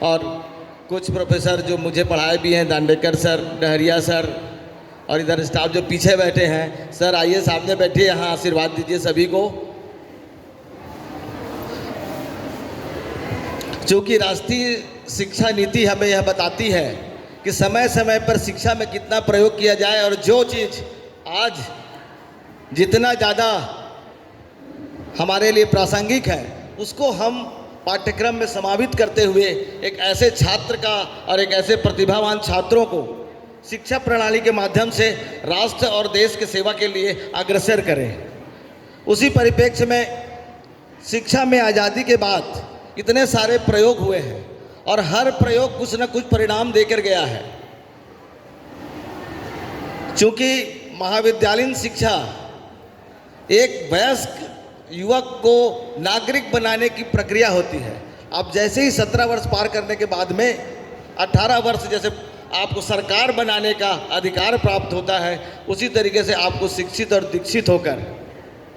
और कुछ प्रोफेसर जो मुझे पढ़ाए भी हैं, दांडेकर सर, डहरिया सर, और इधर स्टाफ जो पीछे बैठे हैं। सर आइए सामने बैठिए, यहाँ आशीर्वाद दीजिए सभी को। चूँकि राष्ट्रीय शिक्षा नीति हमें यह बताती है कि समय समय पर शिक्षा में कितना प्रयोग किया जाए, और जो चीज़ आज जितना ज़्यादा हमारे लिए प्रासंगिक है उसको हम पाठ्यक्रम में समावित करते हुए एक ऐसे छात्र का और एक ऐसे प्रतिभावान छात्रों को शिक्षा प्रणाली के माध्यम से राष्ट्र और देश की सेवा के लिए अग्रसर करें। उसी परिप्रेक्ष्य में शिक्षा में आज़ादी के बाद इतने सारे प्रयोग हुए हैं और हर प्रयोग कुछ न कुछ परिणाम देकर गया है। चूँकि महाविद्यालयीन शिक्षा एक वयस्क युवक को नागरिक बनाने की प्रक्रिया होती है। आप जैसे ही 17 वर्ष पार करने के बाद में 18 वर्ष जैसे आपको सरकार बनाने का अधिकार प्राप्त होता है, उसी तरीके से आपको शिक्षित और दीक्षित होकर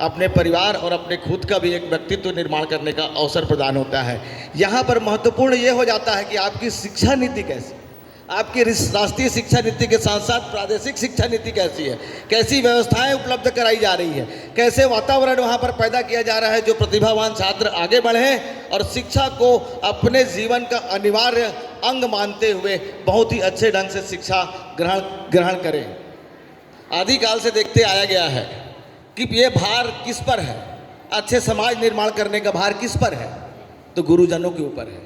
अपने परिवार और अपने खुद का भी एक व्यक्तित्व निर्माण करने का अवसर प्रदान होता है। यहाँ पर महत्वपूर्ण ये हो जाता है कि आपकी शिक्षा नीति कैसी, आपकी राष्ट्रीय शिक्षा नीति के साथ साथ प्रादेशिक शिक्षा नीति कैसी है, कैसी व्यवस्थाएं उपलब्ध कराई जा रही है, कैसे वातावरण वहाँ पर पैदा किया जा रहा है जो प्रतिभावान छात्र आगे बढ़ें और शिक्षा को अपने जीवन का अनिवार्य अंग मानते हुए बहुत ही अच्छे ढंग से शिक्षा ग्रहण करें। आदिकाल से देखते आया गया है कि ये भार किस पर है, अच्छे समाज निर्माण करने का भार किस पर है, तो गुरुजनों के ऊपर है।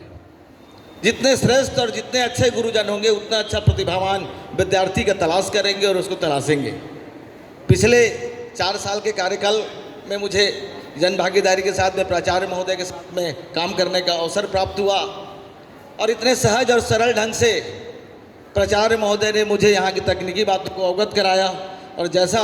जितने श्रेष्ठ और जितने अच्छे गुरुजन होंगे उतना अच्छा प्रतिभावान विद्यार्थी का तलाश करेंगे और उसको तलाशेंगे। पिछले 4 साल के कार्यकाल में मुझे जन भागीदारी के साथ में प्राचार्य महोदय के साथ में काम करने का अवसर प्राप्त हुआ और इतने सहज और सरल ढंग से प्राचार्य महोदय ने मुझे यहाँ की तकनीकी बातों को अवगत कराया। और जैसा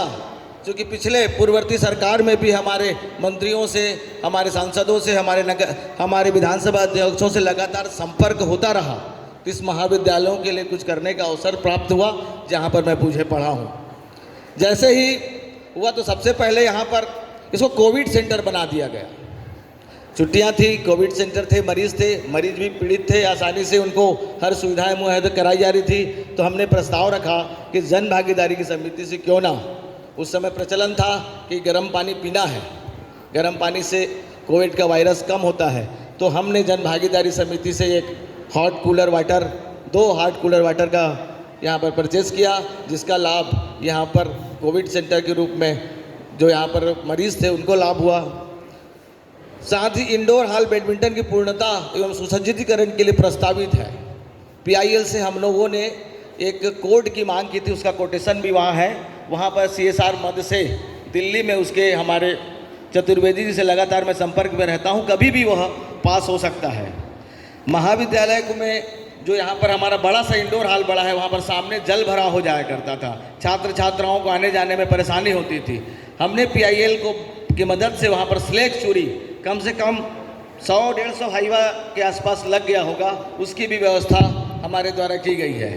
चूँकि पिछले पूर्ववर्ती सरकार में भी हमारे मंत्रियों से, हमारे सांसदों से, हमारे विधानसभा अध्यक्षों से लगातार संपर्क होता रहा, तो इस महाविद्यालयों के लिए कुछ करने का अवसर प्राप्त हुआ जहाँ पर मैं मुझे पढ़ा हूँ। जैसे ही हुआ तो सबसे पहले यहाँ पर इसको कोविड सेंटर बना दिया गया। छुट्टियाँ थी, कोविड सेंटर थे, मरीज भी पीड़ित थे, आसानी से उनको हर सुविधाएँ मुहैया कराई जा रही थी। तो हमने प्रस्ताव रखा कि जन भागीदारी की समिति से क्यों ना, उस समय प्रचलन था कि गर्म पानी पीना है, गर्म पानी से कोविड का वायरस कम होता है। तो हमने जन भागीदारी समिति से एक hot cooler water, 2 hot cooler water का यहाँ पर परचेज़ किया, जिसका लाभ यहाँ पर कोविड सेंटर के रूप में जो यहाँ पर मरीज़ थे उनको लाभ हुआ। साथ ही इंडोर हॉल बैडमिंटन की पूर्णता एवं सुसज्जितीकरण के लिए प्रस्तावित है। PIL से हम लोगों ने एक कोड की मांग की थी, उसका कोटेशन भी वहाँ है। वहाँ पर CSR मद से दिल्ली में उसके हमारे चतुर्वेदी जी से लगातार मैं संपर्क में रहता हूँ, कभी भी वह पास हो सकता है। महाविद्यालय में जो यहाँ पर हमारा बड़ा सा इंडोर हॉल बड़ा है, वहाँ पर सामने जल भरा हो जाया करता था, छात्र छात्राओं को आने जाने में परेशानी होती थी। हमने PIL की मदद से वहाँ पर स्लेट चूरी कम से कम 100-150 हाईवा के आसपास लग गया होगा, उसकी भी व्यवस्था हमारे द्वारा की गई है।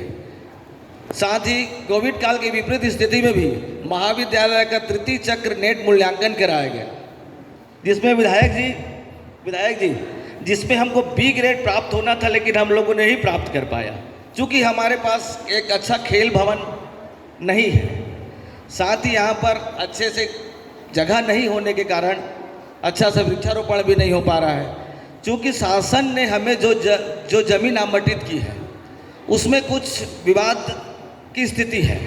साथ ही कोविड काल की विपरीत स्थिति में भी महाविद्यालय का तृतीय चक्र नेट मूल्यांकन कराया गया, जिसमें विधायक जी जिसमें हमको B ग्रेड प्राप्त होना था, लेकिन हम लोगों ने ही प्राप्त कर पाया, क्योंकि हमारे पास एक अच्छा खेल भवन नहीं है। साथ ही यहाँ पर अच्छे से जगह नहीं होने के कारण अच्छा सा वृक्षारोपण भी नहीं हो पा रहा है। क्योंकि शासन ने हमें जो जमीन आवंटित की है उसमें कुछ विवाद की स्थिति है।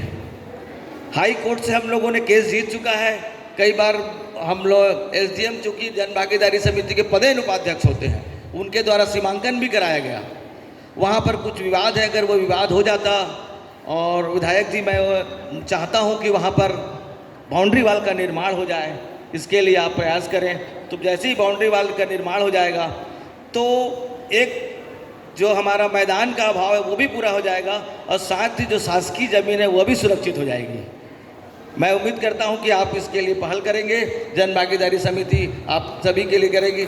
हाई कोर्ट से हम लोगों ने केस जीत चुका है। कई बार हम लोग SDM, चूँकि जन भागीदारी समिति के पदेन उपाध्यक्ष होते हैं, उनके द्वारा सीमांकन भी कराया गया। वहाँ पर कुछ विवाद है, अगर वो विवाद हो जाता, और विधायक जी मैं चाहता हूँ कि वहाँ पर बाउंड्री वाल का निर्माण हो जाए, इसके लिए आप प्रयास करें। तो जैसे ही बाउंड्री वाल का निर्माण हो जाएगा तो एक जो हमारा मैदान का अभाव है वो भी पूरा हो जाएगा, और साथ ही जो शासकीय ज़मीन है वो भी सुरक्षित हो जाएगी। मैं उम्मीद करता हूं कि आप इसके लिए पहल करेंगे, जन भागीदारी समिति आप सभी के लिए करेगी।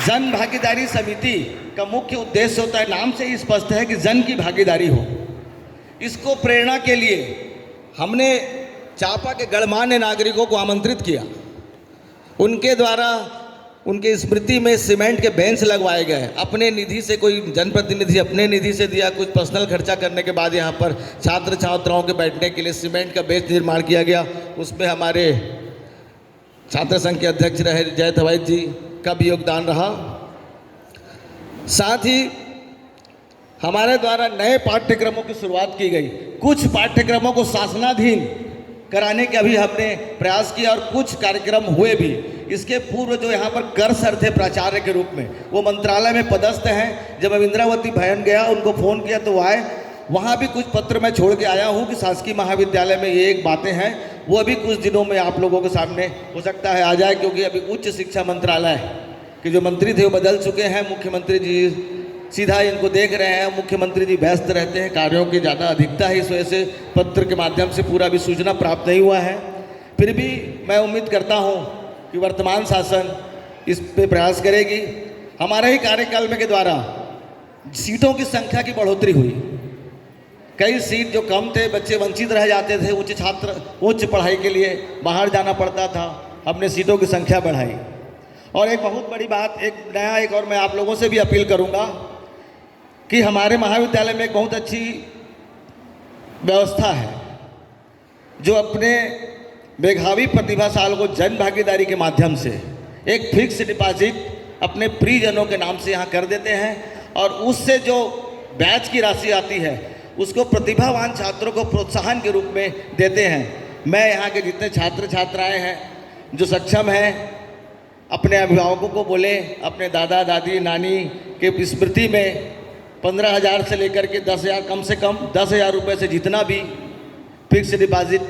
जन भागीदारी समिति का मुख्य उद्देश्य होता है, नाम से ही स्पष्ट है कि जन की भागीदारी हो। इसको प्रेरणा के लिए हमने चापा के गणमान्य नागरिकों को आमंत्रित किया, उनके द्वारा उनके स्मृति में सीमेंट के बेंच लगवाए गए। अपने निधि से, कोई जनप्रतिनिधि अपने निधि से दिया, कुछ पर्सनल खर्चा करने के बाद यहाँ पर छात्र छात्राओं के बैठने के लिए सीमेंट का बेंच निर्माण किया गया। उसमें हमारे छात्र संघ के अध्यक्ष रहे जय थवाइत जी का भी योगदान रहा। साथ ही हमारे द्वारा नए पाठ्यक्रमों की शुरुआत की गई। कुछ पाठ्यक्रमों को शासनाधीन कराने के अभी हमने प्रयास किया और कुछ कार्यक्रम हुए भी। इसके पूर्व जो यहाँ पर कर सर थे प्राचार्य के रूप में, वो मंत्रालय में पदस्थ हैं। जब मैं इंद्रावती भवन गया, उनको फ़ोन किया तो वो आए। वहाँ भी कुछ पत्र मैं छोड़ के आया हूँ कि शासकीय महाविद्यालय में ये एक बातें हैं, वो अभी कुछ दिनों में आप लोगों के सामने हो सकता है आ जाए, क्योंकि अभी उच्च शिक्षा मंत्रालय के जो मंत्री थे वो बदल चुके हैं। मुख्यमंत्री जी सीधा इनको देख रहे हैं। मुख्यमंत्री जी व्यस्त रहते हैं, कार्यों की ज़्यादा अधिकता है, इस वजह से पत्र के माध्यम से पूरा भी सूचना प्राप्त नहीं हुआ है। फिर भी मैं उम्मीद करता हूं कि वर्तमान शासन इस पे प्रयास करेगी। हमारे ही कार्यकाल में के द्वारा सीटों की संख्या की बढ़ोतरी हुई। कई सीट जो कम थे, बच्चे वंचित रह जाते थे, उच्च पढ़ाई के लिए बाहर जाना पड़ता था, हमने सीटों की संख्या बढ़ाई। और एक बहुत बड़ी बात, एक और मैं आप लोगों से भी अपील करूंगा कि हमारे महाविद्यालय में एक बहुत अच्छी व्यवस्था है, जो अपने मेधावी प्रतिभाशाली को जन भागीदारी के माध्यम से एक फिक्स डिपॉजिट अपने प्रियजनों के नाम से यहाँ कर देते हैं, और उससे जो ब्याज की राशि आती है उसको प्रतिभावान छात्रों को प्रोत्साहन के रूप में देते हैं। मैं यहाँ के जितने छात्र छात्राएँ हैं जो सक्षम हैं, अपने अभिभावकों को बोले, अपने दादा दादी नानी के स्मृति में 15,000 से लेकर के 10,000, कम से कम 10,000 रुपये से जितना भी फिक्स डिपॉजिट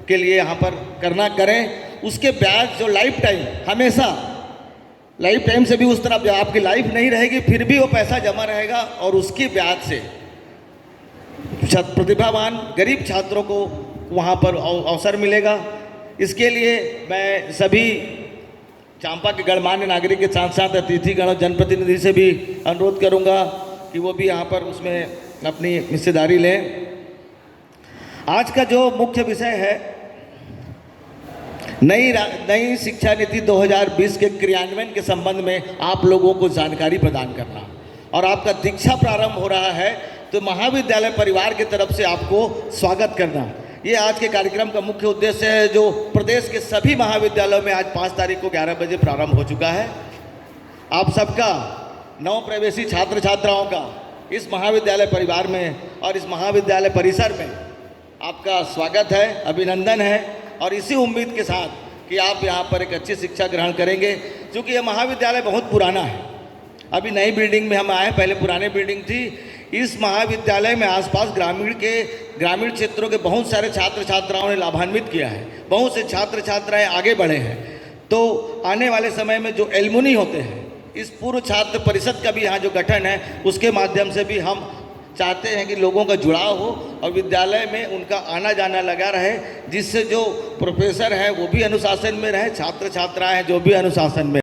के लिए यहाँ पर करना करें। उसके ब्याज जो लाइफ टाइम, हमेशा लाइफ टाइम से भी उस तरह आपकी लाइफ नहीं रहेगी, फिर भी वो पैसा जमा रहेगा और उसकी ब्याज से प्रतिभावान गरीब छात्रों को वहाँ पर अवसर मिलेगा। इसके लिए मैं सभी चांपा के गणमान्य नागरिक के साथ साथ अतिथिगण और जनप्रतिनिधि से भी अनुरोध करूंगा कि वो भी यहाँ पर उसमें अपनी हिस्सेदारी लें। आज का जो मुख्य विषय है, नई शिक्षा नीति 2020 के क्रियान्वयन के संबंध में आप लोगों को जानकारी प्रदान करना। और आपका दीक्षा प्रारंभ हो रहा है तो महाविद्यालय परिवार की तरफ से आपको स्वागत करना, ये आज के कार्यक्रम का मुख्य उद्देश्य है, जो प्रदेश के सभी महाविद्यालयों में आज 5 तारीख को 11 बजे प्रारंभ हो चुका है। आप सबका, नव प्रवेशी छात्र छात्राओं का इस महाविद्यालय परिवार में और इस महाविद्यालय परिसर में आपका स्वागत है, अभिनंदन है। और इसी उम्मीद के साथ कि आप यहाँ पर एक अच्छी शिक्षा ग्रहण करेंगे, क्योंकि यह महाविद्यालय बहुत पुराना है। अभी नई बिल्डिंग में हम आए, पहले पुरानी बिल्डिंग थी। इस महाविद्यालय में आसपास ग्रामीण क्षेत्रों के बहुत सारे छात्र छात्राओं ने लाभान्वित किया है, बहुत से छात्र छात्राएं आगे बढ़े हैं। तो आने वाले समय में जो एलुमनी होते हैं, इस पूर्व छात्र परिषद का भी यहाँ जो गठन है, उसके माध्यम से भी हम चाहते हैं कि लोगों का जुड़ाव हो और विद्यालय में उनका आना जाना लगा रहे, जिससे जो प्रोफेसर हैं वो भी अनुशासन में रहे, छात्र छात्राएं जो भी अनुशासन में